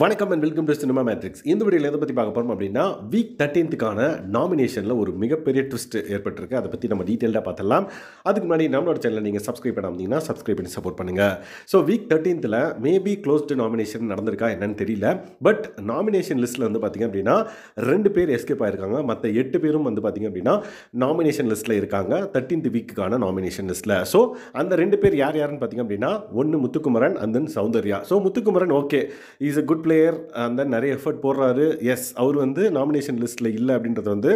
வணக்கம் and welcome to cinema matrix. இந்த வீடியோவில் எதை பற்றி பார்க்க போகிறோம் அப்படின்னா, வீக் 13க்கான நாமினேஷனில் ஒரு மிகப்பெரிய ட்விஸ்ட் ஏற்பட்டிருக்கு. அதை பற்றி நம்ம டீட்டெயிலாக பார்த்துடலாம். அதுக்கு முன்னாடி நம்மளோட சேனலை நீங்கள் சப்ஸ்கிரைப் பண்ணாமீங்கன்னா சப்ஸ்கிரைப் பண்ணி சப்போர்ட் பண்ணுங்கள். ஸோ வீக் 13ல் மேபி க்ளோஸ்டு நாமினேஷன் நடந்திருக்கா என்னன்னு தெரியல. பட் நாமினேஷன் லிஸ்ட்டில் வந்து பார்த்திங்க அப்படின்னா 2 பேர் எஸ்கேப் ஆகிருக்காங்க. மற்ற 8 பேரும் வந்து பார்த்திங்க அப்படின்னா நாமினேஷன் லிஸ்ட்டில் இருக்காங்க. 13th வீக்குக்கான நாமினேஷன் லிஸ்ட்டில். ஸோ அந்த 2 பேர் யாருன்னு பார்த்திங்க அப்படின்னா, ஒன்று Muthukumaran and then Soundarya. So Muthukumaran okay, is a good player அந்த நிறைய எஃபர்ட் போடுறாரு. எஸ், அவர் வந்து நாமினேஷன் லிஸ்ட்டில் இல்லை அப்படின்றது வந்து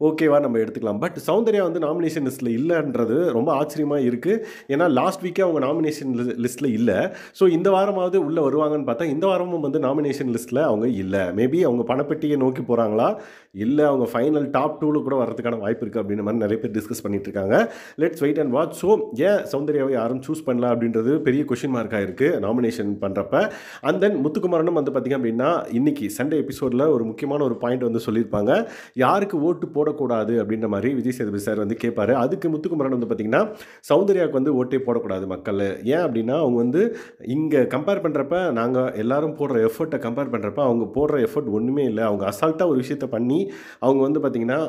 ஓகேவா நம்ம எடுத்துக்கலாம். பட் சௌந்தர்யா வந்து நாமினேஷன் லிஸ்ட்டில் இல்லைன்றது ரொம்ப ஆச்சரியமாக இருக்குது. ஏன்னா லாஸ்ட் வீக்கே அவங்க நாமினேஷன் லிஸ்ட்டில் இல்லை. ஸோ இந்த வாரமாவது உள்ளே வருவாங்கன்னு பார்த்தா இந்த வாரமும் வந்து நாமினேஷன் லிஸ்ட்டில் அவங்க இல்லை. மேபி அவங்க பணப்பெட்டியை நோக்கி போகிறாங்களா, இல்லை அவங்க ஃபைனல் டாப் 2 கூட வரதுக்கான வாய்ப்பு இருக்குது அப்படின்ற மாதிரி நிறைய பேர் டிஸ்கஸ் பண்ணிட்டு இருக்காங்க. Let's wait and watch. So ஏன் சௌந்தர்யாவை யாரும் சூஸ் பண்ணல அப்படின்றது பெரிய கொஷின் மார்க்காக இருக்குது நாமினேஷன் பண்ணுறப்ப. அண்ட் தென் முத்துக்குமரனும் வந்து பார்த்திங்க அப்படின்னா இன்னைக்கு சண்டே எபிசோடில் ஒரு முக்கியமான ஒரு பாயிண்ட் வந்து சொல்லியிருப்பாங்க. யாருக்கு ஓட்டு போடக்கூடாது அப்படின்ற மாதிரி விஜய் சேதுபதி சார் வந்து கேட்பாரு. அதுக்கு முத்துக்குமரன் வந்து பார்த்திங்கன்னா சௌந்தர்யாவுக்கு வந்து ஓட்டே போடக்கூடாது மக்கள். ஏன் அப்படின்னா அவங்க வந்து இங்கே கம்பேர் பண்ணுறப்ப நாங்கள் எல்லாரும் போடுற எஃபர்ட்டை கம்பேர் பண்ணுறப்ப அவங்க போடுற எஃபர்ட் ஒன்றுமே இல்லை. அவங்க அசால்ட்டாக ஒரு விஷயத்தை பண்ணி அவங்க வந்து பார்த்திங்கன்னா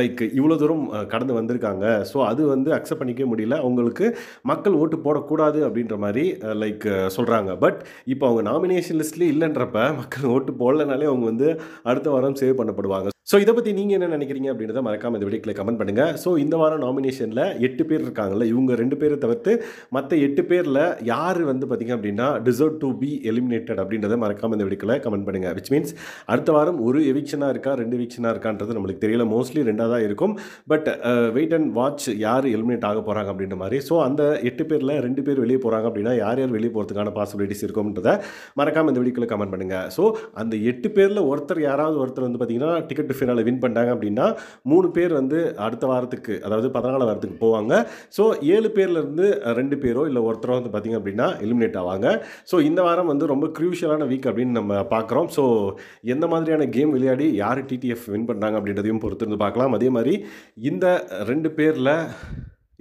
லைக் இவ்வளோ தூரம் கடந்து வந்திருக்காங்க. ஸோ அது வந்து அக்செப்ட் பண்ணிக்கவே முடியல. அவங்களுக்கு மக்கள் ஓட்டு போடக்கூடாது அப்படின்ற மாதிரி லைக் சொல்கிறாங்க. பட் இப்போ அவங்க நாமினேஷன் லிஸ்ட்லேயே இல்லைன்றப்ப மக்கள் ஓட்டு போடலனாலே அவங்க வந்து அடுத்த வாரம் சேவ் பண்ணப்படுவாங்க. ஸோ இதை பற்றி நீங்கள் என்ன நினைக்கிறீங்க அப்படின்றத மறக்காமல் இந்த வீடியோக்கில் கமெண்ட் பண்ணுங்கள். ஸோ இந்த வாரம் நாமினேஷனில் 8 பேர் இருக்காங்கல்ல, இவங்க 2 பேரை தவிர்த்து மற்ற 8 பேரில் யார் வந்து பார்த்திங்க அப்படின்னா டிசர்வ் டு பி எலிமினேட்டட் அப்படின்றத மறக்காமல் இந்த வீடியோக்கில் கமெண்ட் பண்ணுங்கள். விச் மீன்ஸ் அடுத்த வாரம் ஒரு எவிக்ஷனாக இருக்கா 2 எவிக்ஷனாக இருக்கான்றது நம்மளுக்கு தெரியல. மோஸ்ட்லி 2ஆக தான் இருக்கும். பட் வெயிட் அண்ட் வாட்ச் யார் எலிமினேட் ஆக போகிறாங்க அப்படின்ற மாதிரி. ஸோ அந்த 8 பேரில் 2 பேர் வெளியே போகிறாங்க அப்படின்னா யார் யார் வெளியே போகிறதுக்கான பாசிபிலிட்டிஸ் இருக்கும்ன்றதை மறக்காமல் இந்த வீடியோக்கில் கமெண்ட் பண்ணுங்கள். ஸோ அந்த 8 பேரில் யாராவது ஒருத்தர் வந்து பார்த்திங்கன்னா டிக்கெட் ஃபினால வின் பண்ணிட்டாங்க அப்படின்னா 3 பேர் வந்து அடுத்த வாரத்துக்கு, அதாவது 14 வாரத்துக்கு போவாங்க. ஸோ 7 பேர்லேருந்து 2 பேரோ இல்லை ஒருத்தரோ வந்து பார்த்திங்க அப்படின்னா எலிமினேட் ஆவாங்க. ஸோ இந்த வாரம் வந்து ரொம்ப க்ரூஷியலான வீக் அப்படின்னு நம்ம பார்க்குறோம். ஸோ எந்த மாதிரியான கேம் விளையாடி யார் டிடிஎஃப் வின் பண்ணுறாங்க அப்படின்றதையும் பொறுத்து இருந்து பார்க்கலாம். அதே மாதிரி இந்த 2 பேரில்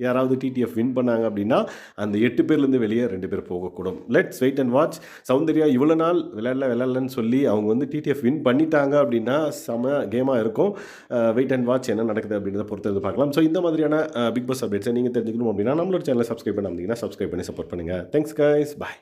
யாராவது டிடிஎஃப் வின் பண்ணாங்க அப்படின்னா அந்த 8 பேர்லேருந்து வெளியே 2 பேர் போகக்கூடும். Let's wait and watch. Soundarya இவ்வளோ நாள் விளையாடலன்னு சொல்லி அவங்க வந்து டிடிஎஃப் வின் பண்ணிட்டாங்க அப்படின்னா செம கேமாக இருக்கும். வெயிட் அண்ட் வாட்ச் என்ன நடக்குது அப்படின்றத பொறுத்து வந்து பார்க்கலாம். ஸோ இந்த மாதிரியான பிக் பாஸ் அப்டேட்ஸை நீங்கள் தெரிஞ்சுக்கணும் அப்படின்னா நம்மளோட சேனலை சப்ஸ்கிரைப் பண்ணாமல் சப்ஸ்கிரைப் பண்ணி சப்போர்ட் பண்ணுங்கள். தேங்க்ஸ் கைஸ், பாய்.